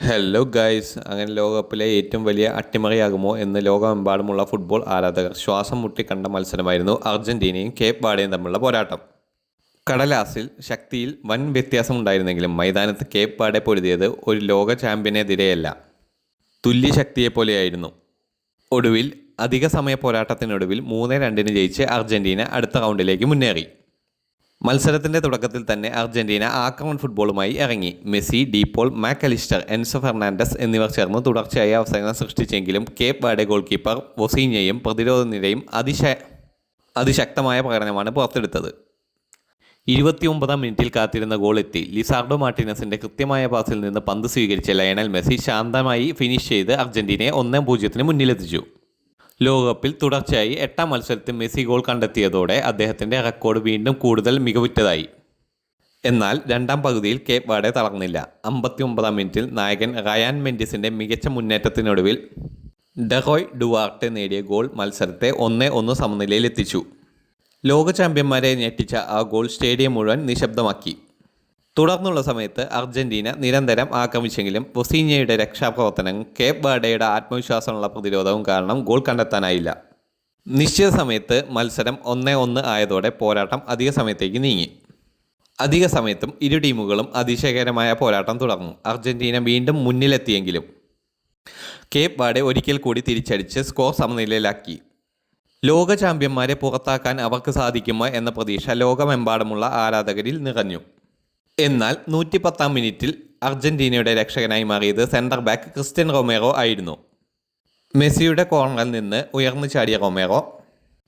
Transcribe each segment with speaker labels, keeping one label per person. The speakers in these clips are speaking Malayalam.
Speaker 1: ഹലോ ഗൈസ്, അങ്ങനെ ലോകകപ്പിലെ ഏറ്റവും വലിയ അട്ടിമറിയാകുമോ എന്ന് ലോകമെമ്പാടുമുള്ള ഫുട്ബോൾ ആരാധകർ ശ്വാസം മുട്ടിക്കണ്ട മത്സരമായിരുന്നു അർജന്റീനയും കേപ്പ് വാർഡയും തമ്മിലുള്ള പോരാട്ടം. കടലാസിൽ ശക്തിയിൽ വൻ വ്യത്യാസമുണ്ടായിരുന്നെങ്കിലും മൈതാനത്ത് കേപ്പ് വാർഡെ പൊരുതിയത് ഒരു ലോക ചാമ്പ്യനെതിരെയല്ല, തുല്യ ശക്തിയെപ്പോലെയായിരുന്നു. ഒടുവിൽ അധിക സമയ പോരാട്ടത്തിനൊടുവിൽ 3-2 ജയിച്ച് അർജന്റീന അടുത്ത റൗണ്ടിലേക്ക് മുന്നേറി. മത്സരത്തിൻ്റെ തുടക്കത്തിൽ തന്നെ അർജന്റീന ആക്രമണ ഫുട്ബോളുമായി ഇറങ്ങി. Messi, De Paul, Mac Allister, Enzo Fernandez എന്നിവർ ചേർന്ന് തുടർച്ചയായി അവസരങ്ങൾ സൃഷ്ടിച്ചെങ്കിലും കേപ്പ് വാർഡെ ഗോൾ കീപ്പർ വൊസീഞ്ഞയും പ്രതിരോധ നിരയും അതിശക്തമായ പ്രകടനമാണ് പുറത്തെടുത്തത്. 29-ാം മിനിറ്റിൽ കാത്തിരുന്ന ഗോൾ എത്തി. ലിസാർഡോ മാർട്ടിനസിൻ്റെ കൃത്യമായ പാസിൽ നിന്ന് പന്ത് സ്വീകരിച്ച ലയണൽ മെസ്സി ശാന്തമായി ഫിനിഷ് ചെയ്ത് അർജന്റീനയെ 1-0 മുന്നിലെത്തിച്ചു. ലോകകപ്പിൽ തുടർച്ചയായി 8-ാം മത്സരത്തിൽ മെസ്സി ഗോൾ കണ്ടെത്തിയതോടെ അദ്ദേഹത്തിൻ്റെ റെക്കോർഡ് വീണ്ടും കൂടുതൽ മികവുറ്റതായി. എന്നാൽ രണ്ടാം പകുതിയിൽ കേപ്പ് വാർഡെ തളർന്നില്ല. 59-ാം മിനിറ്റിൽ നായകൻ റയാൻ മെൻഡിസിൻ്റെ മികച്ച മുന്നേറ്റത്തിനൊടുവിൽ ഡെറോയ് ഡുവാർട്ടെ നേടിയ ഗോൾ മത്സരത്തെ 1-1 സമനിലയിലെത്തിച്ചു. ലോക ചാമ്പ്യന്മാരെ ഞെട്ടിച്ച ആ ഗോൾ സ്റ്റേഡിയം മുഴുവൻ നിശബ്ദമാക്കി. തുടർന്നുള്ള സമയത്ത് അർജന്റീന നിരന്തരം ആക്രമിച്ചെങ്കിലും വൊസീഞ്ഞയുടെ രക്ഷാപ്രവർത്തനം കേപ്പ് വാർഡെയുടെ ആത്മവിശ്വാസമുള്ള പ്രതിരോധവും കാരണം ഗോൾ കണ്ടെത്താനായില്ല. നിശ്ചിത സമയത്ത് മത്സരം 1-1 ആയതോടെ പോരാട്ടം അധിക സമയത്തേക്ക് നീങ്ങി. അധിക സമയത്തും ഇരു ടീമുകളും അതിശയകരമായ പോരാട്ടം തുടർന്നു. അർജന്റീന വീണ്ടും മുന്നിലെത്തിയെങ്കിലും കേപ്പ് വാർഡെ ഒരിക്കൽ കൂടി തിരിച്ചടിച്ച് സ്കോർ സമനിലയിലാക്കി. ലോക ചാമ്പ്യന്മാരെ പുറത്താക്കാൻ അവർക്ക് സാധിക്കുമോ എന്ന പ്രതീക്ഷ ലോകമെമ്പാടുമുള്ള ആരാധകരിൽ നിറഞ്ഞു. എന്നാൽ 110-ാം മിനിറ്റിൽ അർജന്റീനയുടെ രക്ഷകനായി മാറിയത് സെൻറ്റർ ബാക്ക് ക്രിസ്ത്യൻ റൊമേറോ ആയിരുന്നു. മെസ്സിയുടെ കോർണറിൽ നിന്ന് ഉയർന്നു ചാടിയ റൊമേറോ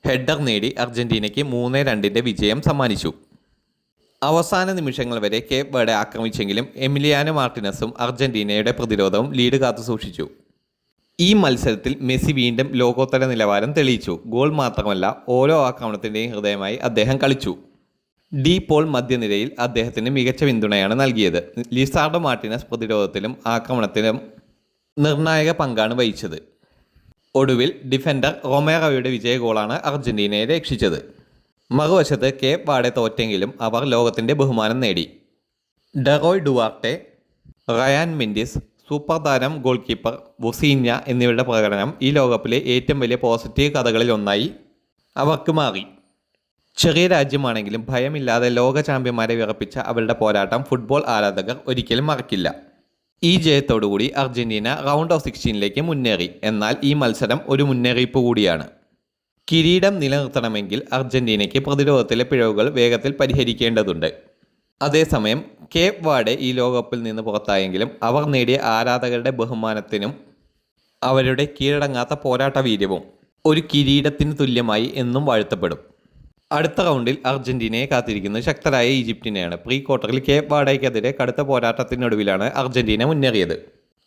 Speaker 1: ഹെഡർ നേടി അർജന്റീനയ്ക്ക് 3-2 വിജയം സമ്മാനിച്ചു. അവസാന നിമിഷങ്ങൾ വരെ കേപ്പ് വാർഡെ ആക്രമിച്ചെങ്കിലും എമിലിയാനോ മാർട്ടിനസും അർജന്റീനയുടെ പ്രതിരോധവും ലീഡ് കാത്തു സൂക്ഷിച്ചു. ഈ മത്സരത്തിൽ മെസ്സി വീണ്ടും ലോകോത്തര നിലവാരം തെളിയിച്ചു. ഗോൾ മാത്രമല്ല, ഓരോ ആക്രമണത്തിൻ്റെയും ഹൃദയമായി അദ്ദേഹം കളിച്ചു. ഡീപോൾ മധ്യനിരയിൽ അദ്ദേഹത്തിന് മികച്ച പിന്തുണയാണ് നൽകിയത്. ലിസാർഡോ മാർട്ടിനസ് പ്രതിരോധത്തിലും ആക്രമണത്തിലും നിർണായക പങ്കാണ് വഹിച്ചത്. ഒടുവിൽ ഡിഫൻഡർ റൊമേറോയുടെ വിജയ ഗോളാണ് അർജന്റീനയെ രക്ഷിച്ചത്. മറുവശത്ത് കേപ്പ് വാർഡെ തോറ്റെങ്കിലും അവർ ലോകത്തിൻ്റെ ബഹുമാനം നേടി. Deroy Duarte, Ryan Mendes, super താരം ഗോൾ കീപ്പർ വൊസീഞ്ഞ എന്നിവരുടെ പ്രകടനം ഈ ലോകകപ്പിലെ ഏറ്റവും വലിയ പോസിറ്റീവ് കഥകളിൽ ഒന്നായി അവർക്ക് മാറി. ചെറിയ രാജ്യമാണെങ്കിലും ഭയമില്ലാതെ ലോക ചാമ്പ്യന്മാരെ വിറപ്പിച്ച അവരുടെ പോരാട്ടം ഫുട്ബോൾ ആരാധകർ ഒരിക്കലും മറക്കില്ല. ഈ ജയത്തോടുകൂടി അർജന്റീന റൗണ്ട് ഓഫ് 16ലേക്ക് മുന്നേറി. എന്നാൽ ഈ മത്സരം ഒരു മുന്നറിയിപ്പ് കൂടിയാണ്. കിരീടം നിലനിർത്തണമെങ്കിൽ അർജന്റീനയ്ക്ക് പ്രതിരോധത്തിലെ പിഴവുകൾ വേഗത്തിൽ പരിഹരിക്കേണ്ടതുണ്ട്. അതേസമയം കേപ്പ് വാർഡെ ഈ ലോകകപ്പിൽ നിന്ന് പുറത്തായെങ്കിലും അവർ നേടിയ ആരാധകരുടെ ബഹുമാനത്തിനും അവരുടെ കീഴടങ്ങാത്ത പോരാട്ട വീര്യവും ഒരു കിരീടത്തിന് തുല്യമായി എന്നും വാഴ്ത്തപ്പെടും. അടുത്ത റൗണ്ടിൽ അർജന്റീനയെ കാത്തിരിക്കുന്നത് ശക്തരായ ഈജിപ്തിനെയാണ്. പ്രീ ക്വാർട്ടറിൽ കേപ്പ് വാർഡയ്ക്കെതിരെ കടുത്ത പോരാട്ടത്തിനൊടുവിലാണ് അർജന്റീന മുന്നേറിയത്.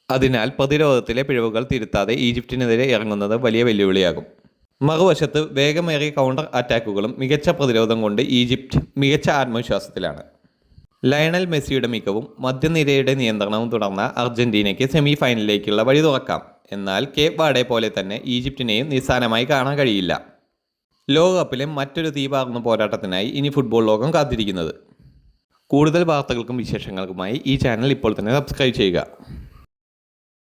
Speaker 1: അതിനാൽ പ്രതിരോധത്തിലെ പിഴവുകൾ തിരുത്താതെ ഈജിപ്തിനെതിരെ ഇറങ്ങുന്നത് വലിയ വെല്ലുവിളിയാകും. മറുവശത്ത് വേഗമേറിയ കൗണ്ടർ അറ്റാക്കുകളും മികച്ച പ്രതിരോധം കൊണ്ട് ഈജിപ്ത് മികച്ച ആത്മവിശ്വാസത്തിലാണ്. ലയണൽ മെസ്സിയുടെ മികവും മധ്യനിരയുടെ നിയന്ത്രണവും തുടർന്ന അർജന്റീനയ്ക്ക് സെമി ഫൈനലിലേക്കുള്ള വഴി തുറക്കാം. എന്നാൽ കേപ്പ് വാർഡെ പോലെ തന്നെ ഈജിപ്തിനെയും നിസ്സാരമായി കാണാൻ കഴിയില്ല. ലോകകപ്പിലെ മറ്റൊരു തീപാർന്ന പോരാട്ടത്തിനായി ഇനി ഫുട്ബോൾ ലോകം കാത്തിരിക്കുന്നത്. കൂടുതൽ വാർത്തകൾക്കും വിശേഷങ്ങൾക്കുമായി ഈ ചാനൽ ഇപ്പോൾ തന്നെ സബ്സ്ക്രൈബ് ചെയ്യുക.